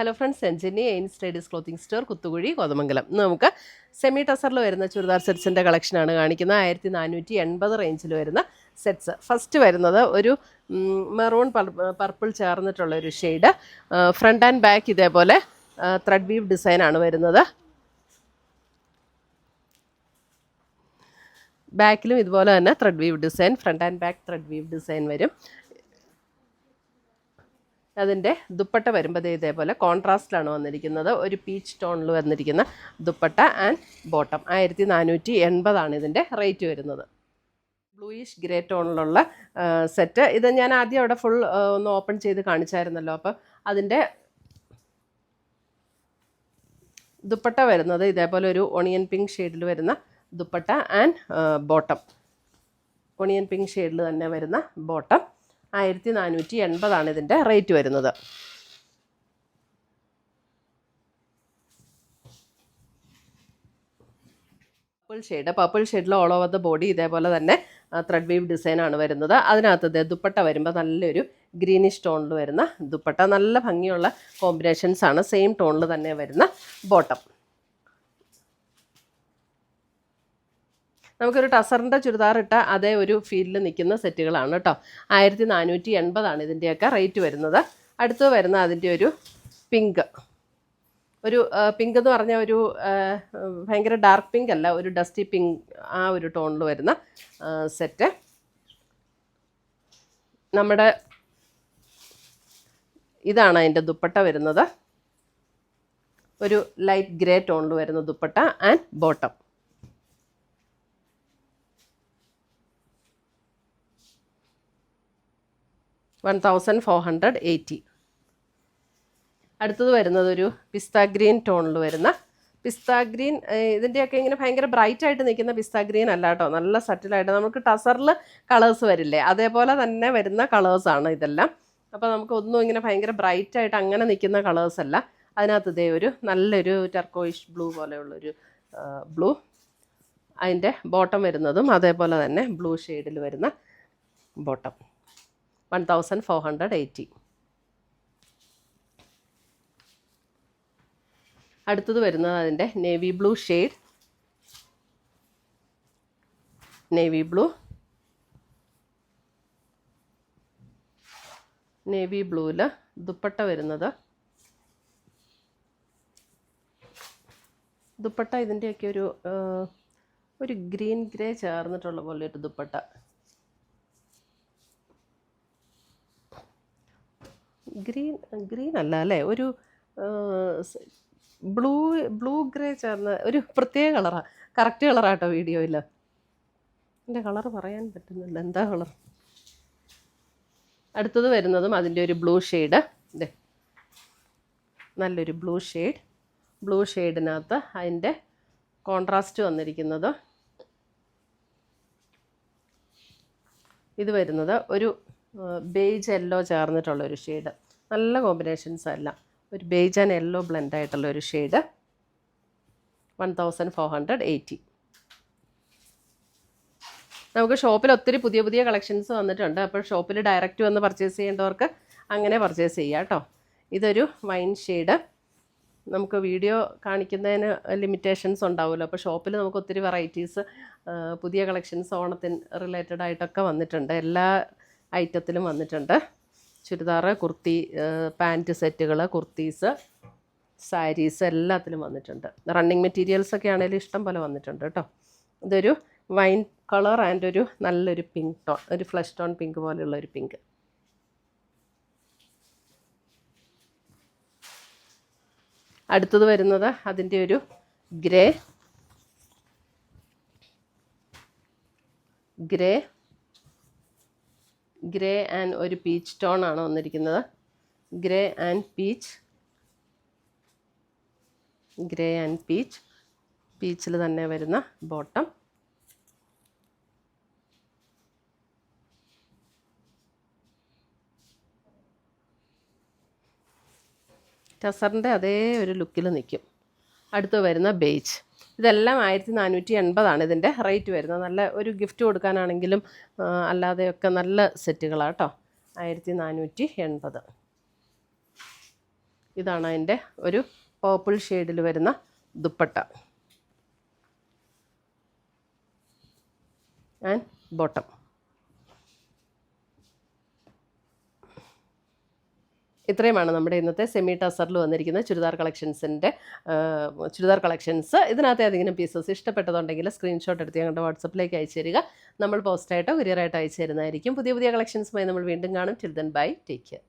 Hello friends, എൻജിനി എയിൻസ് ladies clothing store, Kuthukuzhi, Kothamangalam. ഇന്ന് നമുക്ക് സെമി ടസറിൽ വരുന്ന ചുരിദാർ സെറ്റ്സിൻ്റെ കളക്ഷനാണ് കാണിക്കുന്നത്. 1480 റേഞ്ചിൽ വരുന്ന സെറ്റ്സ്. ഫസ്റ്റ് വരുന്നത് ഒരു മെറൂൺ പർപ്പിൾ ചേർന്നിട്ടുള്ള ഒരു ഷെയ്ഡ്. ഫ്രണ്ട് ആൻഡ് ബാക്ക് ഇതേപോലെ ത്രെഡ് വീവ് ഡിസൈനാണ് വരുന്നത്. ബാക്കിലും ഇതുപോലെ തന്നെ thread weave design, front and back thread weave design വരും. അതിൻ്റെ ദുപ്പട്ട വരുമ്പോൾ ഇതേപോലെ കോൺട്രാസ്റ്റിലാണ് വന്നിരിക്കുന്നത്. ഒരു പീച്ച് ടോണിൽ വന്നിരിക്കുന്ന ദുപ്പട്ട ആൻഡ് ബോട്ടം. 1480 ഇതിൻ്റെ റേറ്റ് വരുന്നത്. ബ്ലൂയിഷ് ഗ്രേ ടോണിലുള്ള സെറ്റ്. ഇത് ഞാൻ ആദ്യം അവിടെ ഫുൾ ഒന്ന് ഓപ്പൺ ചെയ്ത് കാണിച്ചായിരുന്നല്ലോ. അപ്പം അതിൻ്റെ ദുപ്പട്ട വരുന്നത് ഇതേപോലെ ഒരു ഒണിയൻ പിങ്ക് ഷെയ്ഡിൽ വരുന്ന dupatta and bottom. Onion pink ഷെയ്ഡിൽ തന്നെ വരുന്ന ബോട്ടം. 1480 ഇതിൻ്റെ റേറ്റ് വരുന്നത്. പർപ്പിൾ ഷെയ്ഡിൽ ഓൾ ഓവർ ദ ബോഡി ഇതേപോലെ തന്നെ ത്രെഡ് വീവ് ഡിസൈനാണ് വരുന്നത്. അതിനകത്ത് ദുപ്പട്ട വരുമ്പോൾ നല്ലൊരു ഗ്രീനിഷ് ടോണിൽ വരുന്ന ദുപ്പട്ട. നല്ല ഭംഗിയുള്ള കോമ്പിനേഷൻസ് ആണ്. സെയിം ടോണിൽ തന്നെ വരുന്ന ബോട്ടം. നമുക്കൊരു ടസറിൻ്റെ ചുരിദാർ ഇട്ട അതേ ഒരു ഫീൽഡിൽ നിൽക്കുന്ന സെറ്റുകളാണ് കേട്ടോ. 1480 ഇതിൻ്റെയൊക്കെ റേറ്റ് വരുന്നത്. അടുത്ത് വരുന്ന അതിൻ്റെ ഒരു പിങ്ക്. ഒരു പിങ്ക് എന്ന് പറഞ്ഞാൽ ഒരു ഭയങ്കര ഡാർക്ക് പിങ്ക് അല്ല, ഒരു ഡസ്റ്റി പിങ്ക്, ആ ഒരു ടോണിൽ വരുന്ന സെറ്റ്. നമ്മുടെ ഇതാണ് അതിൻ്റെ ദുപ്പട്ട വരുന്നത്. ഒരു ലൈറ്റ് ഗ്രേ ടോണിൽ വരുന്ന ദുപ്പട്ട ആൻഡ് ബോട്ടം. $1,480. അടുത്തത് വരുന്നത് ഒരു പിസ്ത ഗ്രീൻ ടോണിൽ വരുന്ന പിസ്ത ഗ്രീൻ. ഇതിൻ്റെയൊക്കെ ഇങ്ങനെ ഭയങ്കര ബ്രൈറ്റ് ആയിട്ട് നിൽക്കുന്ന പിസ്ത ഗ്രീൻ അല്ല കേട്ടോ, നല്ല സറ്റിലായിട്ട് നമുക്ക് ടസറിൽ കളേഴ്സ് വരില്ലേ, അതേപോലെ തന്നെ വരുന്ന കളേഴ്സാണ് ഇതെല്ലാം. അപ്പോൾ നമുക്ക് ഒന്നും ഇങ്ങനെ ഭയങ്കര ബ്രൈറ്റ് ആയിട്ട് അങ്ങനെ നിൽക്കുന്ന കളേഴ്സ് അല്ല. അതിനകത്ത് ഇതേ ഒരു നല്ലൊരു ടർക്കോയിഷ് ബ്ലൂ പോലെയുള്ളൊരു ബ്ലൂ. അതിൻ്റെ ബോട്ടം വരുന്നതും അതേപോലെ തന്നെ ബ്ലൂ ഷെയ്ഡിൽ വരുന്ന ബോട്ടം. 1480. അടുത്തത് വരുന്നത് അതിൻ്റെ നേവി ബ്ലൂ ഷെയ്ഡ്. നേവി ബ്ലൂവിൽ ദുപ്പട്ട വരുന്നത്. ദുപ്പട്ട ഇതിൻ്റെയൊക്കെ ഒരു ഗ്രീൻ ഗ്രേ ചേർന്നിട്ടുള്ള പോലെ ഒരു ദുപ്പട്ട. ഗ്രീൻ അല്ല അല്ലേ, ഒരു ബ്ലൂ ഗ്രേ ചേർന്ന ഒരു പ്രത്യേക കളറാണ്. കറക്റ്റ് കളറാട്ടോ വീഡിയോയിൽ. എൻ്റെ കളർ പറയാൻ പറ്റുന്നില്ല, എന്താ കളർ. അടുത്തത് വരുന്നതും അതിൻ്റെ ഒരു ബ്ലൂ ഷെയ്ഡ്. ഇതേ നല്ലൊരു ബ്ലൂ ഷെയ്ഡ്. ബ്ലൂ ഷെയ്ഡിനകത്ത് അതിൻ്റെ കോൺട്രാസ്റ്റ് വന്നിരിക്കുന്നത്. ഇത് വരുന്നത് ഒരു ബേജ് യെല്ലോ ചേർന്നിട്ടുള്ളൊരു ഷെയ്ഡ്. നല്ല കോമ്പിനേഷൻസ് എല്ലാം. ഒരു ബേജ് ആൻഡ് യെല്ലോ ബ്ലെൻഡ് ആയിട്ടുള്ള ഒരു ഷെയ്ഡ്. 1480. നമുക്ക് ഷോപ്പിൽ ഒത്തിരി പുതിയ പുതിയ കളക്ഷൻസ് വന്നിട്ടുണ്ട്. അപ്പോൾ ഷോപ്പിൽ ഡയറക്റ്റ് വന്ന് പർച്ചേസ് ചെയ്യേണ്ടവർക്ക് അങ്ങനെ പർച്ചേസ് ചെയ്യാം കേട്ടോ. ഇതൊരു വൈൻ ഷെയ്ഡ്. നമുക്ക് വീഡിയോ കാണിക്കുന്നതിന് ലിമിറ്റേഷൻസ് ഉണ്ടാവുമല്ലോ. അപ്പോൾ ഷോപ്പിൽ നമുക്ക് ഒത്തിരി വെറൈറ്റീസ്, പുതിയ കളക്ഷൻസ് ഓണത്തിന് റിലേറ്റഡ് ആയിട്ടൊക്കെ വന്നിട്ടുണ്ട്. എല്ലാ ഐറ്റത്തിലും വന്നിട്ടുണ്ട്. ചുരിദാർ, കുർത്തി, പാൻറ്റ് സെറ്റുകൾ, കുർത്തീസ്, സാരീസ് എല്ലാത്തിലും വന്നിട്ടുണ്ട്. റണ്ണിങ് മെറ്റീരിയൽസൊക്കെ ആണെങ്കിലും ഇഷ്ടം പോലെ വന്നിട്ടുണ്ട് കേട്ടോ. ഇതൊരു വൈൻ കളർ ആൻഡ് ഒരു നല്ലൊരു പിങ്ക് ടോൺ, ഒരു ഫ്ലഷ് ടോൺ പിങ്ക് പോലെയുള്ള ഒരു പിങ്ക്. അടുത്തത് വരുന്നത് അതിൻ്റെ ഒരു ഗ്രേ ആൻഡ് ഒരു പീച്ച് ടോൺ ആണ് വന്നിരിക്കുന്നത്. ഗ്രേ ആൻഡ് പീച്ചിൽ തന്നെ വരുന്ന ബോട്ടം. ടസറിൻ്റെ അതേ ഒരു ലുക്കിൽ നിൽക്കും. അടുത്ത് വരുന്ന ബേജ്. ഇതെല്ലാം 1480 ഇതിൻ്റെ റേറ്റ് വരുന്നത്. നല്ല ഒരു ഗിഫ്റ്റ് കൊടുക്കാനാണെങ്കിലും അല്ലാതെയൊക്കെ നല്ല സെറ്റുകളാണ് കേട്ടോ. 1480. ഇതാണ് അതിൻ്റെ ഒരു പർപ്പിൾ ഷെയ്ഡിൽ വരുന്ന ദുപ്പട്ട ആൻഡ് ബോട്ടം. ഇത്രയുമാണ് നമ്മുടെ ഇന്നത്തെ സെമി ടസറിൽ വന്നിരിക്കുന്ന ചുരിദാർ കളക്ഷൻസ്. ഇതിനകത്ത് ഏതെങ്കിലും പീസസ് ഇഷ്ടപ്പെട്ടതുണ്ടെങ്കിൽ സ്ക്രീൻഷോട്ട് എടുത്ത് ഞങ്ങളുടെ വാട്സപ്പിലേക്ക് അയച്ചു തരിക. നമ്മൾ പോസ്റ്റായിട്ടോ കൊറിയറായിട്ടോ അയച്ചു തരുന്നതായിരിക്കും. പുതിയ കളക്ഷൻസുമായി നമ്മൾ വീണ്ടും കാണും. Till then bye, take care.